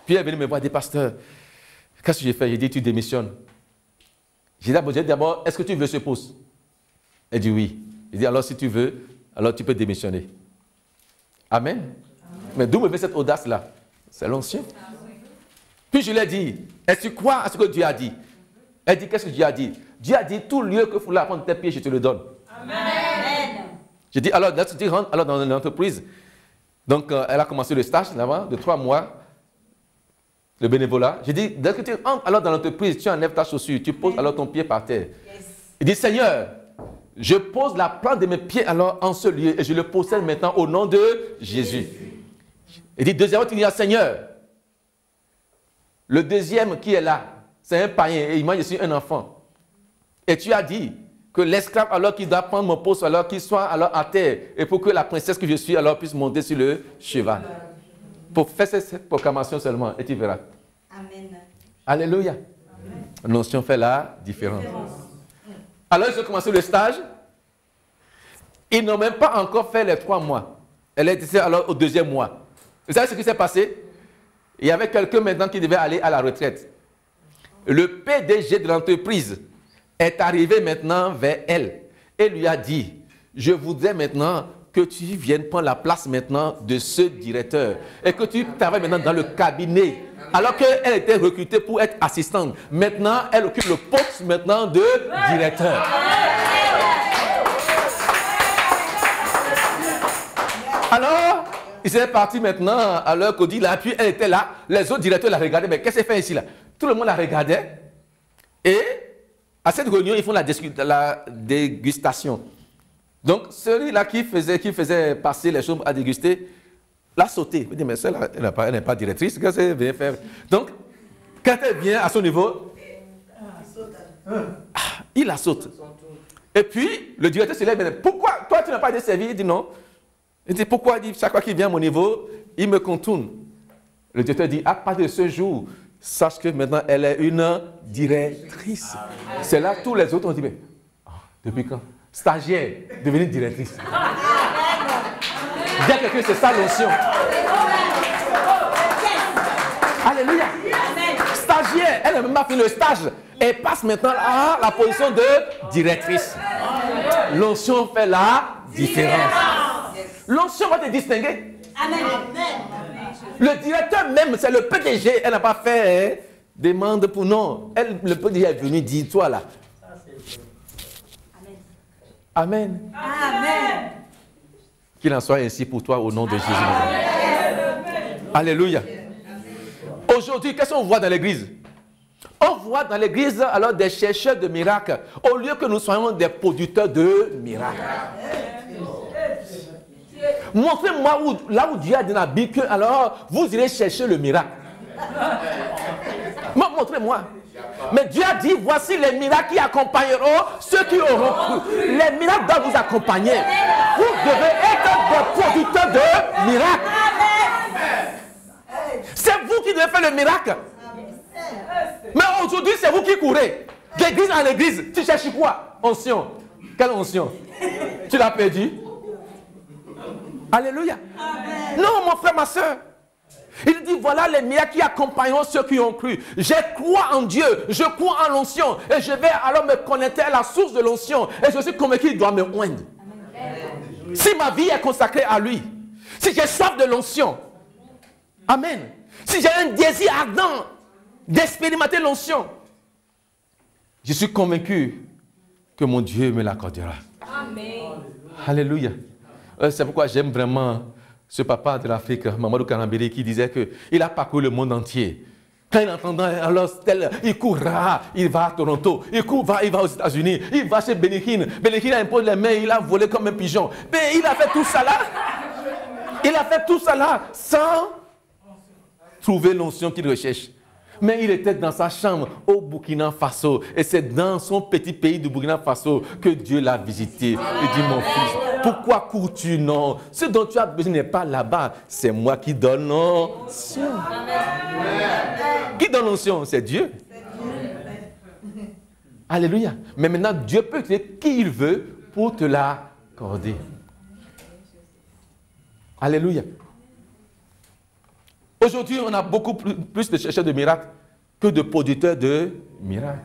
Puis elle est venue me voir et dit, pasteur, qu'est-ce que j'ai fait? J'ai dit, tu démissionnes. J'ai dit d'abord, est-ce que tu veux ce poste? Elle dit oui. J'ai dit, alors si tu veux, alors tu peux démissionner. Amen. Amen. Mais d'où me fait cette audace-là? C'est l'onction. Puis je lui ai dit, est-ce que tu crois à ce que Dieu a dit? Elle dit, qu'est-ce que Dieu a dit? Dieu a dit, tout lieu que vous voulez apprendre tes pieds, je te le donne. Amen. J'ai dit, alors, tu rentres alors dans l'entreprise. Donc, elle a commencé le stage là-bas de 3 mois. Le bénévolat. J'ai dit, dès que tu entres alors dans l'entreprise, tu enlèves ta chaussure, tu poses alors ton pied par terre. Yes. Il dit, Seigneur, je pose la plante de mes pieds alors en ce lieu et je le possède maintenant au nom de Jésus. Il dit, deuxièmement, tu dis, Seigneur, le deuxième qui est là, c'est un païen et moi je suis un enfant. Et tu as dit que l'esclave alors qu'il doit prendre mon poste alors qu'il soit alors à terre et pour que la princesse que je suis alors puisse monter sur le cheval. Pour faire cette proclamation seulement, et tu verras. Amen. Alléluia. L'onction fait la différence. Alors, ils ont commencé le stage. Ils n'ont même pas encore fait les 3 mois. Elle était alors au 2e mois. Vous savez ce qui s'est passé? Il y avait quelqu'un maintenant qui devait aller à la retraite. Le PDG de l'entreprise est arrivé maintenant vers elle et lui a dit, je voudrais maintenant que tu viennes prendre la place maintenant de ce directeur et que tu travailles maintenant dans le cabinet. Alors qu'elle était recrutée pour être assistante. Maintenant, elle occupe le poste maintenant de directeur. Alors, il s'est parti maintenant à l'heure qu'Odi là, puis elle était là. Les autres directeurs la regardaient. Mais qu'est-ce qu'elle fait ici là? Tout le monde la regardait. Et à cette réunion, ils font la dégustation. Donc, celui-là qui faisait passer les choses à déguster, l'a sauté. Il dit, mais celle-là, elle n'est pas directrice, qu'est-ce qu'elle vient faire? Donc, quand elle vient à son niveau, il la saute. Et puis, le directeur se lève et dit, pourquoi toi, tu n'as pas été servi? Il dit non. Il dit, pourquoi? Il dit, chaque fois qu'il vient à mon niveau, il me contourne. Le directeur dit, à partir de ce jour, sache que maintenant, elle est une directrice. C'est là tous les autres ont dit, mais depuis quand? Stagiaire, devenir directrice. Dis à quelqu'un, c'est ça l'onction. Alléluia. Stagiaire, elle n'a même pas fini le stage. Elle passe maintenant à la position de directrice. L'onction fait la différence. L'onction va te distinguer. Amen. Le directeur même, c'est le PDG. Elle n'a pas fait demande pour non. Le PDG est venu dire, toi là. Amen. Amen. Qu'il en soit ainsi pour toi au nom de Jésus. Alléluia. Aujourd'hui, qu'est-ce qu'on voit dans l'église? On voit dans l'église alors des chercheurs de miracles, au lieu que nous soyons des producteurs de miracles. Montrez-moi là où Dieu a dit dans la Bible que alors vous irez chercher le miracle. Montrez-moi. Mais Dieu a dit, voici les miracles qui accompagneront ceux qui auront cru. Les miracles doivent vous accompagner. Vous devez être des producteurs de miracles. C'est vous qui devez faire le miracle. Mais aujourd'hui, c'est vous qui courez. D'église en église, tu cherches quoi? Onction. Quelle onction? Tu l'as perdu? Alléluia. Non, mon frère, ma soeur. Il dit, voilà les miracles qui accompagneront ceux qui ont cru. Je crois en Dieu, je crois en l'onction. Et je vais alors me connecter à la source de l'onction. Et je suis convaincu qu'il doit me oindre. Si ma vie est consacrée à lui, si j'ai soif de l'onction, amen. Si j'ai un désir ardent d'expérimenter l'onction, je suis convaincu que mon Dieu me l'accordera. Amen. Alléluia. C'est pourquoi j'aime vraiment ce papa de l'Afrique, Mamadou Kanambiri, qui disait qu'il a parcouru le monde entier. Quand il entend alors il courra, il va à Toronto, il va aux États-Unis, il va chez Benekin. Benekin a imposé les mains, il a volé comme un pigeon. Mais il a fait tout ça là. Il a fait tout ça là sans trouver l'onction qu'il recherche. Mais il était dans sa chambre au Burkina Faso. Et c'est dans son petit pays du Burkina Faso que Dieu l'a visité. Il dit, mon fils, pourquoi cours-tu? Non, ce dont tu as besoin n'est pas là-bas. C'est moi qui donne l'onction. Qui donne l'onction? C'est Dieu. Alléluia. Mais maintenant, Dieu peut utiliser qui il veut pour te l'accorder. Alléluia. Aujourd'hui, on a beaucoup plus de chercheurs de miracles que de producteurs de miracles.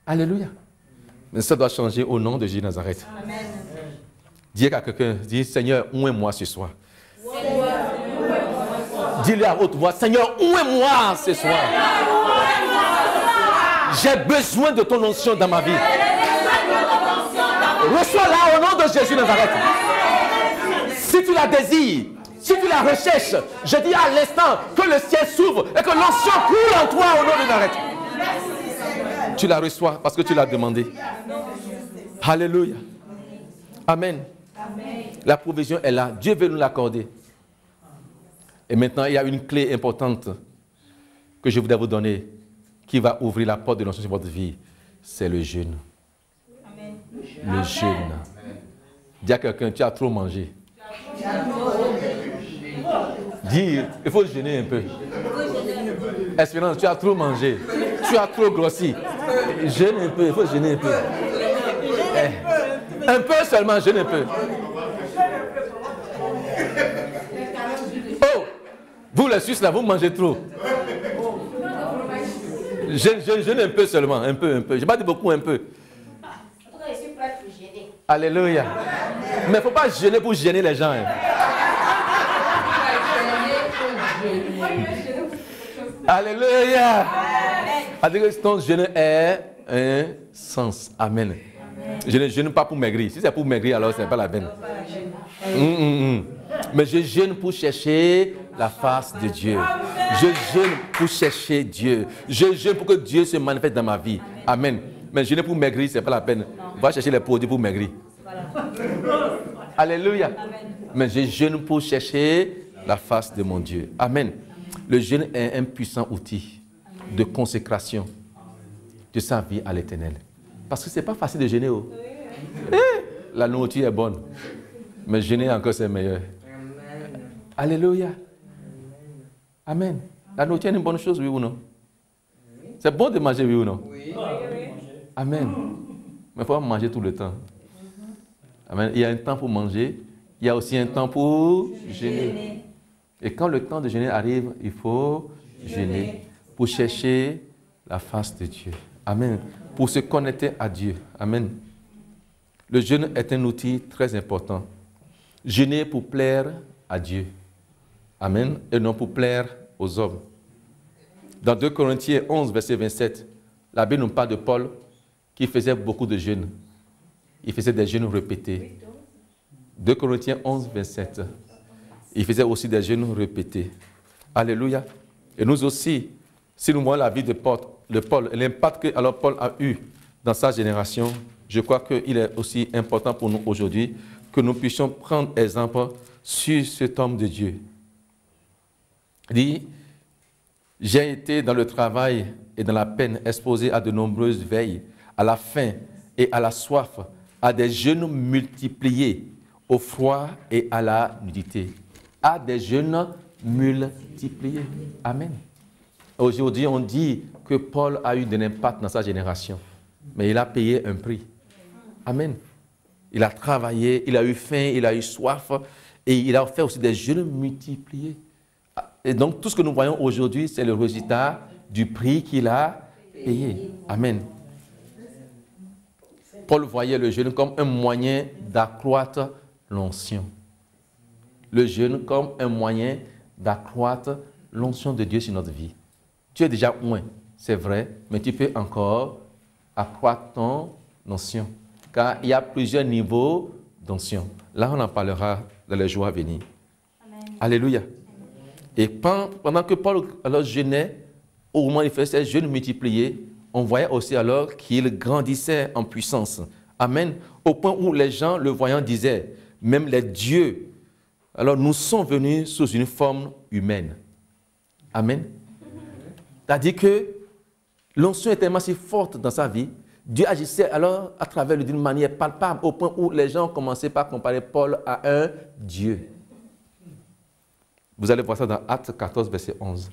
Alléluia. Mais ça doit changer au nom de Jésus de Nazareth. Amen. Dis à quelqu'un, dis Seigneur, où est moi ce soir? Dis-le à haute voix, Seigneur, où est moi ce soir? J'ai besoin de ton onction dans ma vie. Reçois-la au nom de Jésus de Nazareth. Si tu la désires, si tu la recherches, je dis à l'instant que le ciel s'ouvre et que l'onction coule en toi au nom de Nazareth. Tu la reçois parce que tu l'as demandé. Alléluia. Amen. La provision est là. Dieu veut nous l'accorder. Et maintenant, il y a une clé importante que je voudrais vous donner qui va ouvrir la porte de l'onction sur votre vie. C'est le jeûne. Le jeûne. Dis à quelqu'un, tu as trop mangé. Dis, il faut jeûner un peu. Espérance, tu as trop mangé. Tu as trop grossi. Jeûne un peu, il faut jeûner un peu. Un peu seulement, jeûne un peu. Oh, vous les Suisses là, vous mangez trop. Jeûne un peu seulement, un peu. Je n'ai pas dit beaucoup, un peu. Alléluia. Mais il ne faut pas jeûner pour gêner les gens. Hein. Alléluia. C'est-à-dire que ton jeûne est un sens. Amen. Je ne jeûne pas pour maigrir. Si c'est pour maigrir, alors ce n'est pas la peine. Mais je jeûne pour chercher la face de Dieu. Je jeûne pour chercher Dieu. Je jeûne pour que Dieu se manifeste dans ma vie. Amen. Mais jeûner pour maigrir, ce n'est pas la peine. Va chercher les produits pour maigrir. Alléluia. Mais je jeûne pour chercher la face de mon Dieu. Amen. Le jeûne est un puissant outil de consécration de sa vie à l'Éternel. Parce que ce n'est pas facile de jeûner. Oh. La nourriture est bonne. Mais jeûner encore, c'est meilleur. Alléluia. Amen. La nourriture est une bonne chose, oui ou non? C'est bon de manger, oui ou non? Amen. Mais il faut manger tout le temps. Amen. Il y a un temps pour manger. Il y a aussi un temps pour jeûner. Et quand le temps de jeûner arrive, il faut jeûner pour chercher la face de Dieu. Amen. Pour se connecter à Dieu. Amen. Le jeûne est un outil très important. Jeûner pour plaire à Dieu. Amen. Et non pour plaire aux hommes. Dans 2 Corinthiens 11, verset 27, la Bible nous parle de Paul qui faisait beaucoup de jeûnes. Il faisait des jeûnes répétés. 2 Corinthiens 11, 27. Il faisait aussi des jeûnes répétés. Alléluia. Et nous aussi, si nous voyons la vie de Paul, l'impact que alors Paul a eu dans sa génération, je crois qu'il est aussi important pour nous aujourd'hui que nous puissions prendre exemple sur cet homme de Dieu. Il dit, j'ai été dans le travail et dans la peine exposé à de nombreuses veilles, à la faim et à la soif, à des jeûnes multipliés, au froid et à la nudité. À des jeûnes multipliés. Amen. Aujourd'hui, on dit que Paul a eu de l'impact dans sa génération, mais il a payé un prix. Amen. Il a travaillé, il a eu faim, il a eu soif, et il a fait aussi des jeûnes multipliés. Et donc, tout ce que nous voyons aujourd'hui, c'est le résultat du prix qu'il a payé. Amen. Paul voyait le jeûne comme un moyen d'accroître l'onction. Le jeûne comme un moyen d'accroître l'onction de Dieu sur notre vie. Tu es déjà loin, c'est vrai, mais tu peux encore accroître ton onction. Car il y a plusieurs niveaux d'onction. Là, on en parlera dans les jours à venir. Amen. Alléluia. Et pendant que Paul alors jeûnait, au moment où il faisait ses jeûnes multipliés, on voyait aussi alors qu'il grandissait en puissance. Amen. Au point où les gens le voyant disaient, même les dieux, alors nous sont venus sous une forme humaine. Amen. C'est-à-dire que l'onction est tellement si forte dans sa vie, Dieu agissait alors à travers lui d'une manière palpable, au point où les gens commençaient par comparer Paul à un Dieu. Vous allez voir ça dans Actes 14, verset 11.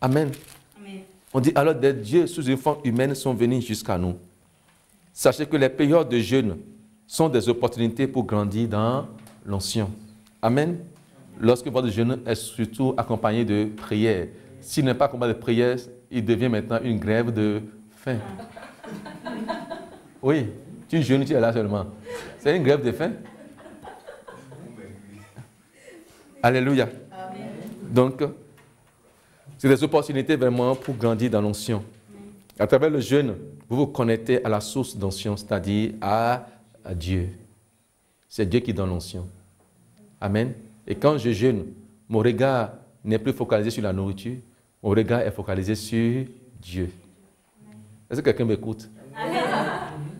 Amen. Amen. On dit alors des dieux sous une forme humaine sont venus jusqu'à nous. Sachez que les périodes de jeûne sont des opportunités pour grandir dans l'onction. Amen. lorsque votre jeûne est surtout accompagné de prière. S'il n'est pas accompagné de prière, il devient maintenant une grève de faim. Oui, tu jeûnes, tu es là seulement. C'est une grève de faim. Alléluia. Amen. Donc, c'est des opportunités vraiment pour grandir dans l'onction. À travers le jeûne, vous vous connectez à la source d'onction, c'est-à-dire à Dieu. C'est Dieu qui donne l'onction. Amen. Et quand je jeûne, mon regard n'est plus focalisé sur la nourriture, mon regard est focalisé sur Dieu. Est-ce que quelqu'un m'écoute?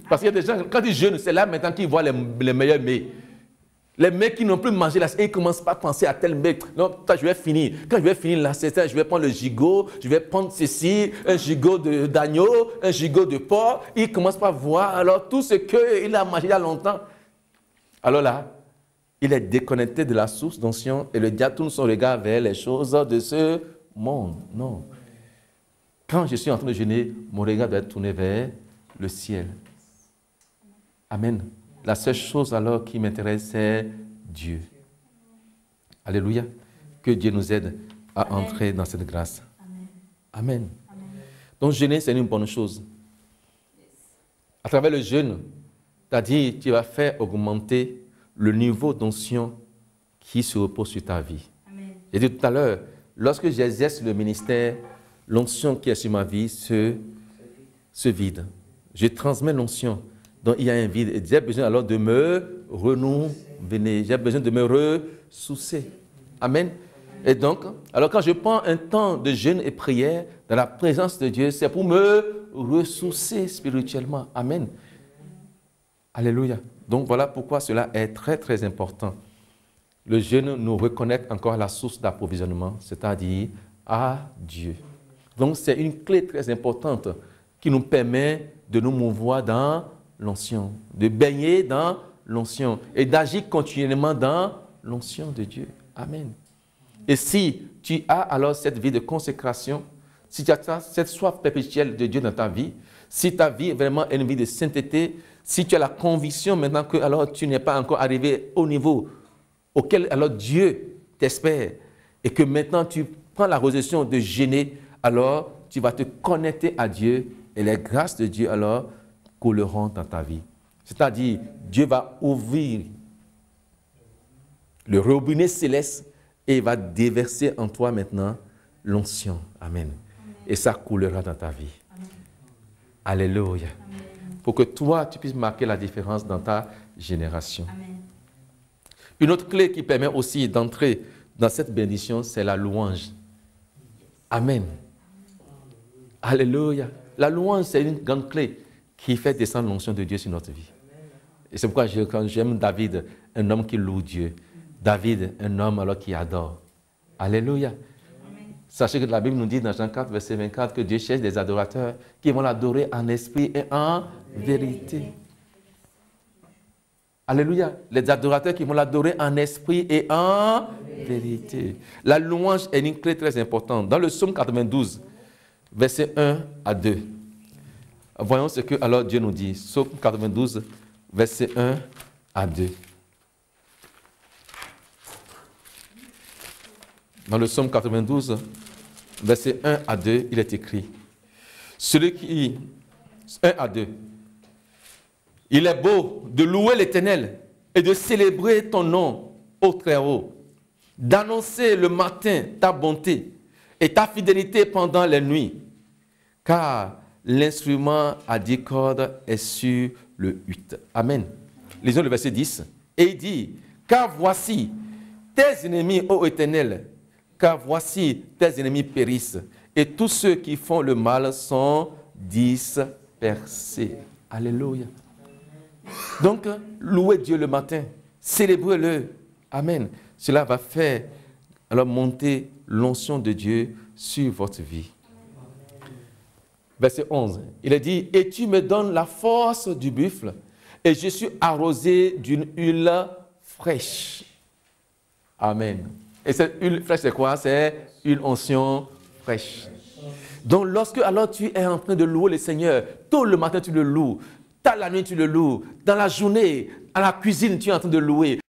Parce qu'il y a des gens, quand ils jeûnent, c'est là maintenant qu'ils voient les meilleurs mets. Les mecs qui n'ont plus mangé là, ils ne commencent pas à penser à tel mec. Non, je vais finir. Quand je vais finir là, c'est ça, je vais prendre le gigot, je vais prendre ceci, un gigot d'agneau, un gigot de porc. Ils ne commencent pas à voir alors tout ce qu'il a mangé il y a longtemps. Alors là, il est déconnecté de la source d'onction et le diable tourne son regard vers les choses de ce monde. Non. Quand je suis en train de jeûner, mon regard doit être tourné vers le ciel. Amen. La seule chose alors qui m'intéresse, c'est Dieu. Alléluia. Que Dieu nous aide à entrer dans cette grâce. Amen. Amen. Donc jeûner, c'est une bonne chose. À travers le jeûne, c'est-à-dire tu vas faire augmenter le niveau d'onction qui se repose sur ta vie. J'ai dit tout à l'heure, lorsque j'exerce le ministère, l'onction qui est sur ma vie se vide. Je transmets l'onction. Donc il y a un vide. Et j'ai besoin alors de me renouveler. J'ai besoin de me ressourcer. Amen. Et donc, alors quand je prends un temps de jeûne et prière dans la présence de Dieu, c'est pour me ressourcer spirituellement. Amen. Alléluia. Donc voilà pourquoi cela est très très important. Le jeûne nous reconnecte encore à la source d'approvisionnement, c'est-à-dire à Dieu. Donc c'est une clé très importante qui nous permet de nous mouvoir dans l'onction, de baigner dans l'onction et d'agir continuellement dans l'onction de Dieu. Amen. Et si tu as alors cette vie de consécration, si tu as cette soif perpétuelle de Dieu dans ta vie, si ta vie vraiment est une vie de sainteté, si tu as la conviction maintenant que alors tu n'es pas encore arrivé au niveau auquel alors Dieu t'espère et que maintenant tu prends la résolution de jeûner, alors tu vas te connecter à Dieu et les grâces de Dieu alors couleront dans ta vie. C'est-à-dire, Dieu va ouvrir le robinet céleste et il va déverser en toi maintenant l'onction. Amen. Et ça coulera dans ta vie. Amen. Alléluia. Amen. Pour que toi, tu puisses marquer la différence dans ta génération. Amen. Une autre clé qui permet aussi d'entrer dans cette bénédiction, c'est la louange. Amen. Alléluia. La louange, c'est une grande clé qui fait descendre l'onction de Dieu sur notre vie. Et c'est pourquoi quand j'aime David, un homme qui loue Dieu. David, un homme alors qui adore. Alléluia. Amen. Sachez que la Bible nous dit dans Jean 4, verset 24, que Dieu cherche des adorateurs qui vont l'adorer en esprit et en vérité. Alléluia. Les adorateurs qui vont l'adorer en esprit et en vérité. La louange est une clé très importante. Dans le psaume 92, verset 1 à 2. Voyons ce que alors Dieu nous dit. Psaume 92, verset 1 à 2. Dans le psaume 92, verset 1 à 2, il est écrit. Celui qui... 1 à 2. Il est beau de louer l'Éternel et de célébrer ton nom, ô Très-Haut, d'annoncer le matin ta bonté et ta fidélité pendant les nuits, car l'instrument à 10 cordes est sur le 8. Amen. Lisons le verset 10. Et il dit, car voici tes ennemis, ô Éternel, car voici tes ennemis périssent, et tous ceux qui font le mal sont dispersés. Alléluia. Donc, louez Dieu le matin, célébrez-le. Amen. Cela va faire alors monter l'onction de Dieu sur votre vie. Verset 11, il est dit, et tu me donnes la force du buffle, et je suis arrosé d'une huile fraîche. Amen. Et cette huile fraîche, c'est quoi? C'est une onction fraîche. Donc, lorsque alors tu es en train de louer le Seigneur, tôt le matin tu le loues, tard la nuit tu le loues, dans la journée, à la cuisine tu es en train de louer,